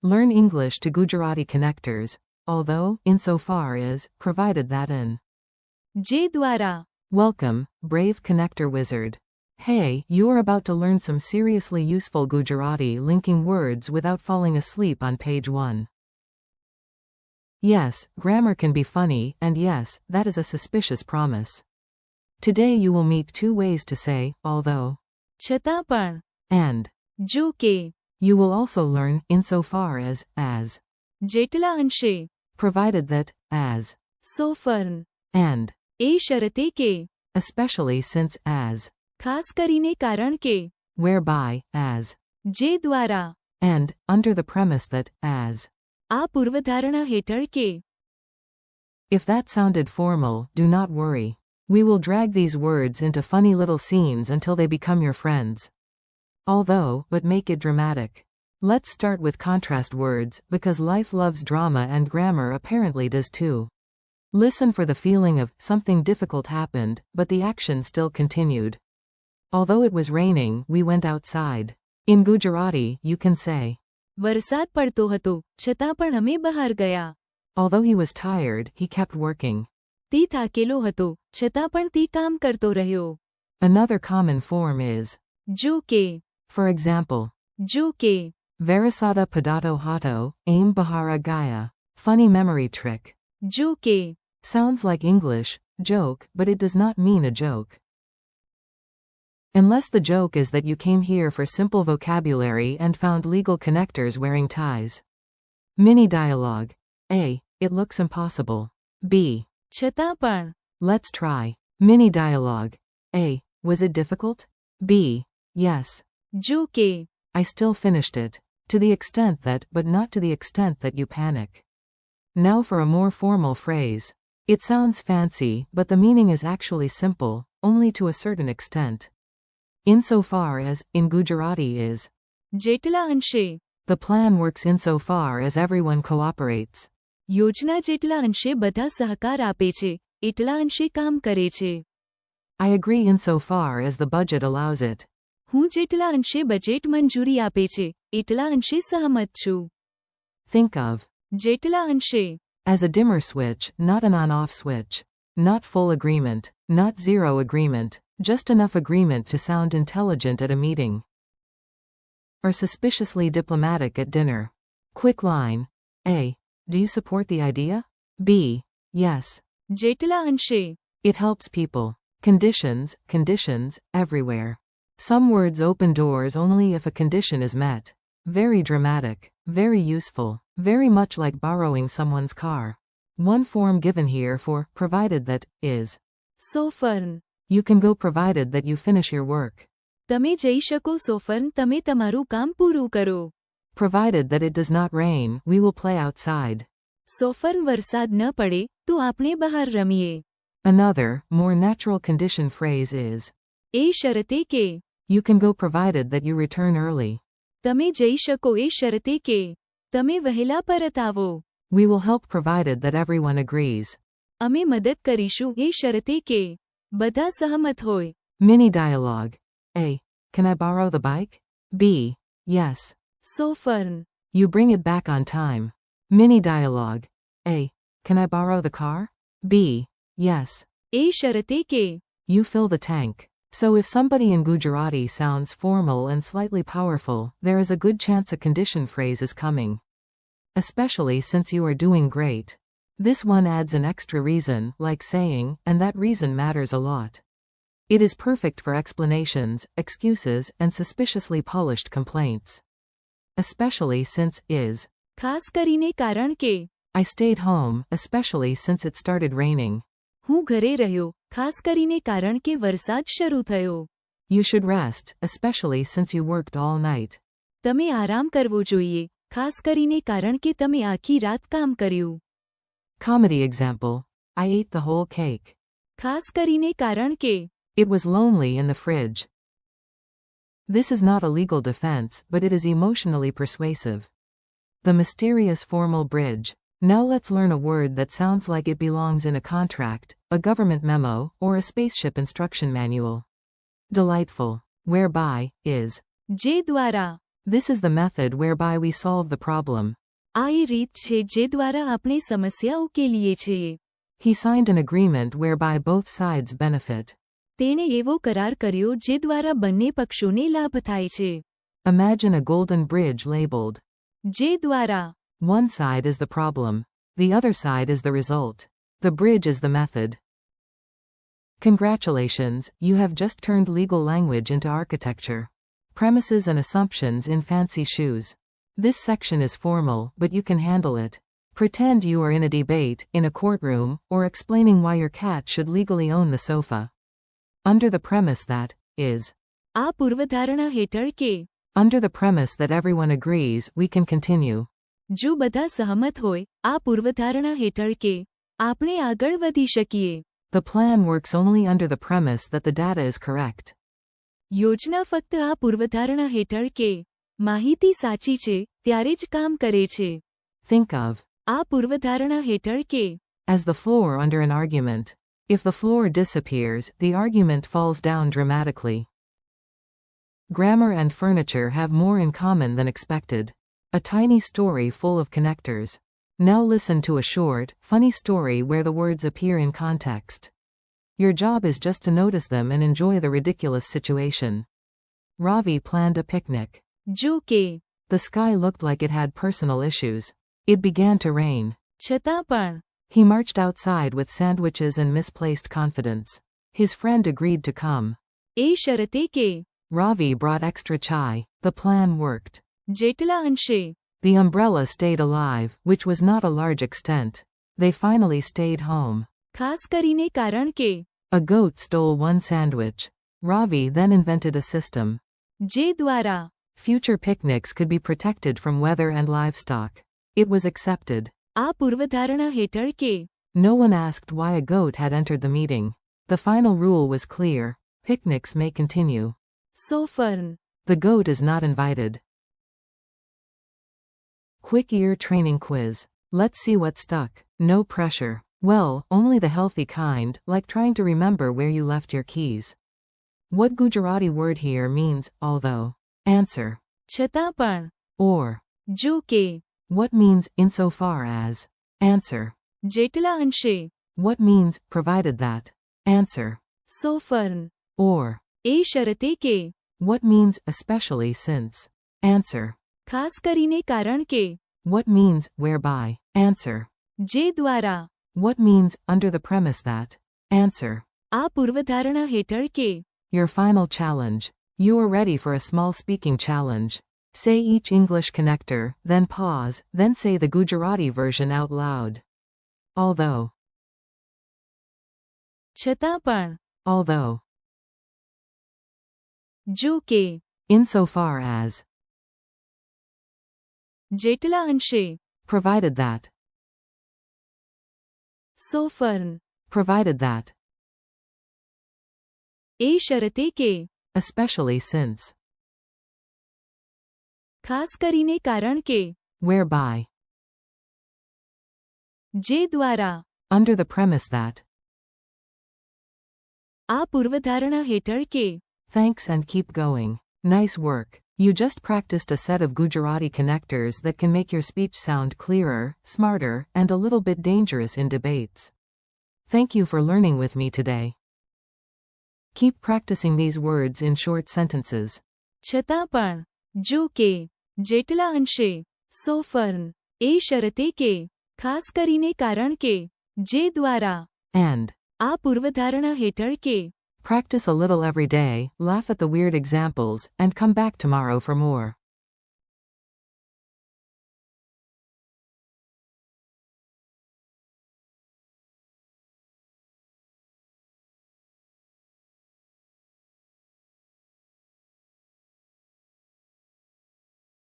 Learn English to Gujarati connectors, although, insofar as, provided that an. Ch.553. Welcome, brave connector wizard. Hey, you are about to learn some seriously useful Gujarati linking words without falling asleep on page 1. Yes, grammar can be funny, and yes, that is a suspicious promise. Today you will meet two ways to say, although, છતાં પણ, and. જો કે, You will also learn, insofar as, જેટલા અંશે, provided that, as, સોફર્ન, and, એ શરતે કે, especially since, as, ખાસ કરીને કારણ કે, whereby, as, જે દ્વારા, and, under the premise that, as. આ પૂર્વધારણા હેઠળ કે. If that sounded formal, do not worry. We will drag these words into funny little scenes until they become your friends. Although, but make it dramatic. Let's start with contrast words, because life loves drama and grammar apparently does too. Listen for the feeling of, something difficult happened, but the action still continued. Although it was raining, we went outside. In Gujarati, you can say, વરસાદ પડતો હતો, છતાં પણ અમે બહાર ગયા. although he was tired, he kept working. તે થાકેલો હતો, છતાં પણ તે કામ કરતો રહ્યો. Another common form is, જો કે, for example, જો કે, Varasada Padato Hato, Aim Bahara Gaya. Funny memory trick. જો કે, Sounds like English, joke, but it does not mean a joke. Unless the joke is that you came here for simple vocabulary and found legal connectors wearing ties. Mini dialogue. A. It looks impossible. B. છતાં પણ, Let's try. Mini dialogue. A. Was it difficult? B. Yes. જો કે, I still finished it. To the extent that, but not to the extent that you panic. Now for a more formal phrase. It sounds fancy, but the meaning is actually simple, only to a certain extent. Insofar as, in Gujarati is, જેટલા અંશે, the plan works insofar as everyone cooperates. યોજના જેટલા અંશે બધા સહકાર આપે છે, એટલા અંશે કામ કરે છે. I agree insofar as the budget allows it. હું જેટલા અંશે બજેટ મંજૂરી આપે છે, એટલા અંશે સહમત છું. Think of, જેટલા અંશે, as a dimmer switch, not an on-off switch. Not full agreement, not zero agreement, just enough agreement to sound intelligent at a meeting. Or suspiciously diplomatic at dinner. Quick line. A. Do you support the idea? B. Yes. જેટલા અંશે, It helps people. Conditions, everywhere. Some words open doors only if a condition is met. Very dramatic, very useful, very much like borrowing someone's car. One form given here for, provided that, is, સોફર્ન. you can go provided that you finish your work. તમે જઈ શકો સોફર્ન, તમે તમારું કામ પૂરું કરો. Provided that it does not rain, we will play outside. સોફર્ન વરસાદ ન પડે, તો આપણે બહાર રમીએ. Another, more natural condition phrase is, એ શરતે કે, you can go provided that you return early. તમે જઈ શકો એ શરતે કે, તમે વહેલા પરત આવો. We will help provided that everyone agrees. અમે મદદ કરીશું એ શરતે કે, બધા સહમત હોય. Mini dialogue. A. Can I borrow the bike? B. Yes. સોફર્ન. You bring it back on time. Mini dialogue. A. Can I borrow the car? B. Yes. એ શરતે કે, You fill the tank. So if somebody in Gujarati sounds formal and slightly powerful, there is a good chance a condition phrase is coming. Especially since you are doing great. This one adds an extra reason, like saying, and that reason matters a lot. It is perfect for explanations, excuses, and suspiciously polished complaints. Especially since, is. ખાસ કરીને કારણ કે, I stayed home, especially since it started raining. હું ઘરે રહ્યો, ખાસ કરીને કારણ કે વરસાદ શરૂ થયો. You should rest, especially since you worked all night. તમે આરામ કરવો જોઈએ, ખાસ કરીને કારણ કે તમે આખી રાત કામ કર્યું. Comedy example. I ate the whole cake. ખાસ કરીને કારણ કે, It was lonely in the fridge. This is not a legal defense, but it is emotionally persuasive. The mysterious formal bridge. Now let's learn a word that sounds like it belongs in a contract, a government memo, or a spaceship instruction manual. Delightful. Whereby, is. જે દ્વારા, This is the method whereby we solve the problem. આ એ રીત છે જે દ્વારા આપણે સમસ્યા ઉકેલીએ છીએ. He signed an agreement whereby both sides benefit. તેણે એવો કરાર કર્યો જે દ્વારા બંને પક્ષોને લાભ થાય છે. Imagine a golden bridge labeled. જે દ્વારા One side is the problem. The other side is the result. The bridge is the method. Congratulations, you have just turned legal language into architecture. Premises and assumptions in fancy shoes. This section is formal, but you can handle it. Pretend you are in a debate, in a courtroom, or explaining why your cat should legally own the sofa. Under the premise that, is. આ પૂર્વધારણા હેઠળ કે Under the premise that everyone agrees, we can continue. જો બધા સહમત હોય, આ પૂર્વધારણા હેઠળ કે આપણે આગળ વધી શકીએ. The plan works only under the premise that the data is correct. યોજના ફક્ત આ પૂર્વધારણા હેઠળ કે માહિતી સાચી છે ત્યારે જ કામ કરે છે. Think of આ પૂર્વધારણા હેઠળ કે as the floor under an argument. If the floor disappears, the argument falls down dramatically. Grammar and furniture have more in common than expected. A tiny story full of connectors. Now listen to a short, funny story where the words appear in context. Your job is just to notice them and enjoy the ridiculous situation. Ravi planned a picnic. જો કે The sky looked like it had personal issues. It began to rain. છતાં પણ He marched outside with sandwiches and misplaced confidence. His friend agreed to come. એ શરતે કે Ravi brought extra chai. The plan worked. જેટલા અંશે The umbrella stayed alive, which was not a large extent. They finally stayed home. ખાસ કરીને કારણ કે A goat stole one sandwich. Ravi then invented a system. જે દ્વારા Future picnics could be protected from weather and livestock. It was accepted. આ પૂર્વધારણા હેઠળ કે No one asked why a goat had entered the meeting. The final rule was clear. Picnics may continue. સોફર્ન The goat is not invited. Quick ear training quiz. Let's see what stuck. No pressure. Well, only the healthy kind, like trying to remember where you left your keys. What Gujarati word here means, although? Answer. છતાં પણ Or. જો કે What means, insofar as? Answer. જેટલા અંશે What means, provided that? Answer. સોફર્ન Or. એ શરતે કે What means, especially since? Answer. ખાસ કરીને કારણ કે What means, whereby? Answer. જે દ્વારા What means, under the premise that? Answer. આ પૂર્વધારણા હેઠળ કે Your final challenge. You are ready for a small speaking challenge. Say each English connector, then pause, then say the Gujarati version out loud. Although. છતાં પણ Although. જો કે Insofar as. જેટલા અંશે Provided that. સોફર્ન Provided that. એ શરતે કે Especially since. ખાસ કરીને કારણ કે Whereby. જે દ્વારા Under the premise that. આ પૂર્વધારણા હેઠળ કે Thanks and keep going. Nice work. You just practiced a set of Gujarati connectors that can make your speech sound clearer, smarter, and a little bit dangerous in debates. Thank you for learning with me today. Keep practicing these words in short sentences. છતાં પણ જો કે જેટલા અંશે સોફર્ન એ શરતે કે ખાસ કરીને કારણ કે જે દ્વારા And. આ પૂર્વધારણા હેઠળ કે Practice a little every day, laugh at the weird examples, and come back tomorrow for more.